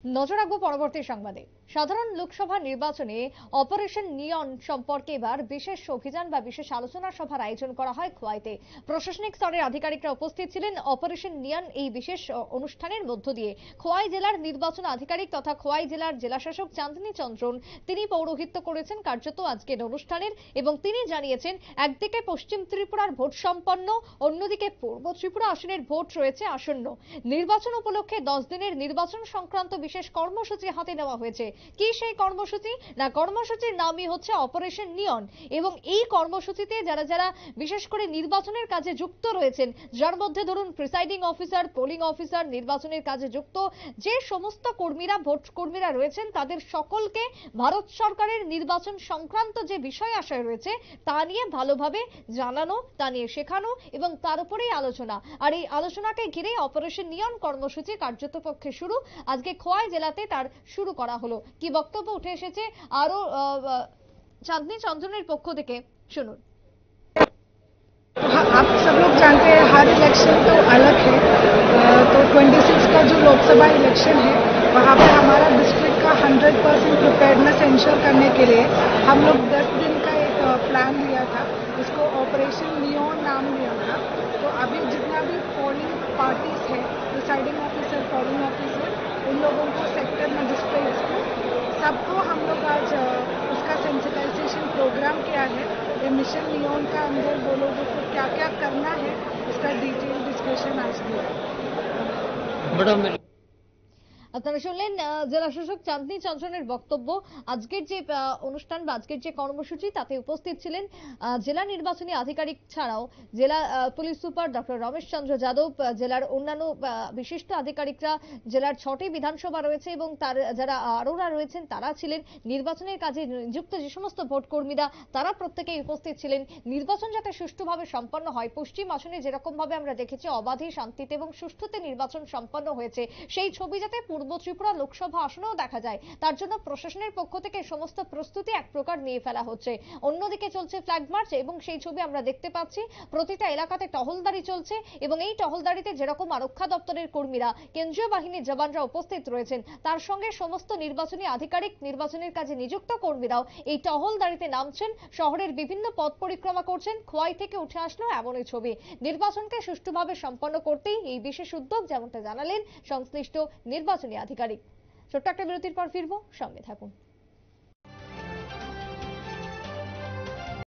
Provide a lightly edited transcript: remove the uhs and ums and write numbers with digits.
নজর রাখবো পরবর্তী সংবাদে। সাধারণ লোকসভা নির্বাচনে অপারেশন নিয়ন সম্পর্কে এবার বিশেষ অভিযান বা বিশেষ আলোচনা সভার আয়োজন করা হয় খোয়াইতে। প্রশাসনিক স্তরের আধিকারিকরা উপস্থিত ছিলেন। অপারেশন নিয়ন এই বিশেষ অনুষ্ঠানের মধ্য দিয়ে খোয়াই জেলার নির্বাচন আধিকারিক তথা খোয়াই জেলার জেলাশাসক চাঁদনী চন্দ্রন তিনি পৌরোহিত্য করেছেন কার্যত আজকের অনুষ্ঠানের, এবং তিনি জানিয়েছেন একদিকে পশ্চিম ত্রিপুরার ভোট সম্পন্ন, অন্যদিকে পূর্ব ত্রিপুরা আসনের ভোট রয়েছে আসন্ন। নির্বাচন উপলক্ষে 10 দিনের নির্বাচন সংক্রান্ত বিশেষ কর্মসূচি হাতে নেওয়া হয়েছে। কি সেই কর্মসূচি? না, কর্মসূচির নামই হচ্ছে অপারেশন নিয়ন, এবং এই কর্মসূচিতে যারা যারা বিশেষ করে নির্বাচনের কাজে যুক্ত রয়েছেন, যার মধ্যে ধরুন প্রিসাইডিং অফিসার, পোলিং অফিসার, নির্বাচনের কাজে যুক্ত যে সমস্ত কর্মীরা, ভোট কর্মীরা রয়েছেন, তাদের সকলকে ভারত সরকারের নির্বাচন সংক্রান্ত যে বিষয় আশয় রয়েছে তা নিয়ে ভালোভাবে জানানো, তা নিয়ে শেখানো এবং তার উপরেই আলোচনা। আর এই আলোচনাকে ঘিরে অপারেশন নিয়ন কর্মসূচি কার্যত পক্ষে শুরু। আজকে খোয়াই জেলাতে তার শুরু করা হলো। কি বক্তব্য উঠে এসেছে আরো চাঁদনী চন্দ্রনের পক্ষ থেকে শুনুন। आप सब लोग जानते हैं हर इलेक्शन तो अलग है। तो 26 का जो लोकसभा इलेक्शन है वहाँ पे हमारा डिस्ट्रिक्ट का 100% प्रिपेयर्डनेस इंश्योर करने के लिए हम लोग 10 दिन का एक प्लान लिया था, उसको ऑपरेशन नियॉन नाम लिया था। तो अभी जितना भी पोलिंग पार्टीज है, प्रिसाइडिंग ऑफिसर, पोलिंग ऑफिसर, उन लोगों को सेक्टर मजिस्ट्रेट्स को सबको हम लोग आज उसका सेंसिटाइजेशन प्रोग्राम किया है। ये मिशन नियॉन का अंदर वो लोगों को क्या क्या करना है उसका डिटेल डिस्कशन आज दिया। আপনারা শুনলেন জেলাশাসক চাঁদনী চন্দ্রনের বক্তব্য। আজকের যে অনুষ্ঠান বা আজকের যে কর্মসূচি তাতে উপস্থিত ছিলেন জেলা নির্বাচনী আধিকারিক ছাড়াও জেলা police super doctor Ramesh Chandra Yadav, জেলার অন্যান্য বিশিষ্ট আধিকারিকরা, জেলার 6টি বিধানসভা রয়েছে এবং তার যারা আরোরা রয়েছেন তারা ছিলেন। নির্বাচনের কাজে নিযুক্ত যে সমস্ত ভোট কর্মীরা তারা প্রত্যেকেই উপস্থিত ছিলেন। নির্বাচন যাতে সুষ্ঠুভাবে সম্পন্ন হয়, পশ্চিম আসনে যেরকম ভাবে আমরা দেখেছি অবাধে, শান্তিতে এবং সুষ্ঠুতে নির্বাচন সম্পন্ন হয়েছে, সেই ছবি যাতে পূর্ব ত্রিপুরা লোকসভা আসনেও দেখা যায়, তার জন্য প্রশাসনের পক্ষ থেকে সমস্ত প্রস্তুতি এক প্রকার নিয়ে ফেলা হচ্ছে। অন্যদিকে চলছে ফ্ল্যাগ মার্চ এবং সেই ছবি আমরা দেখতে পাচ্ছি। প্রতিটা এলাকাতে টহলদারি চলছে এবং এই টহলদারিতে যেরকম আরক্ষা দপ্তরের কর্মীরা, কেন্দ্রীয় বাহিনীর জওয়ানরা উপস্থিত রয়েছেন, তার সঙ্গে সমস্ত নির্বাচনী আধিকারিক, নির্বাচনের কাজে নিযুক্ত কর্মীরাও এই টহলদারিতে নামছেন, শহরের বিভিন্ন পথ পরিক্রমা করছেন। খোয়াই থেকে উঠে আসলো এমনই ছবি। নির্বাচনকে সুষ্ঠুভাবে সম্পন্ন করতেই এই বিশেষ উদ্যোগ, যেমনটা জানালেন সংশ্লিষ্ট নির্বাচনী আধিকারিক। ছোট্ট একটা বিরতির পর ফিরবো, সঙ্গে থাকুন।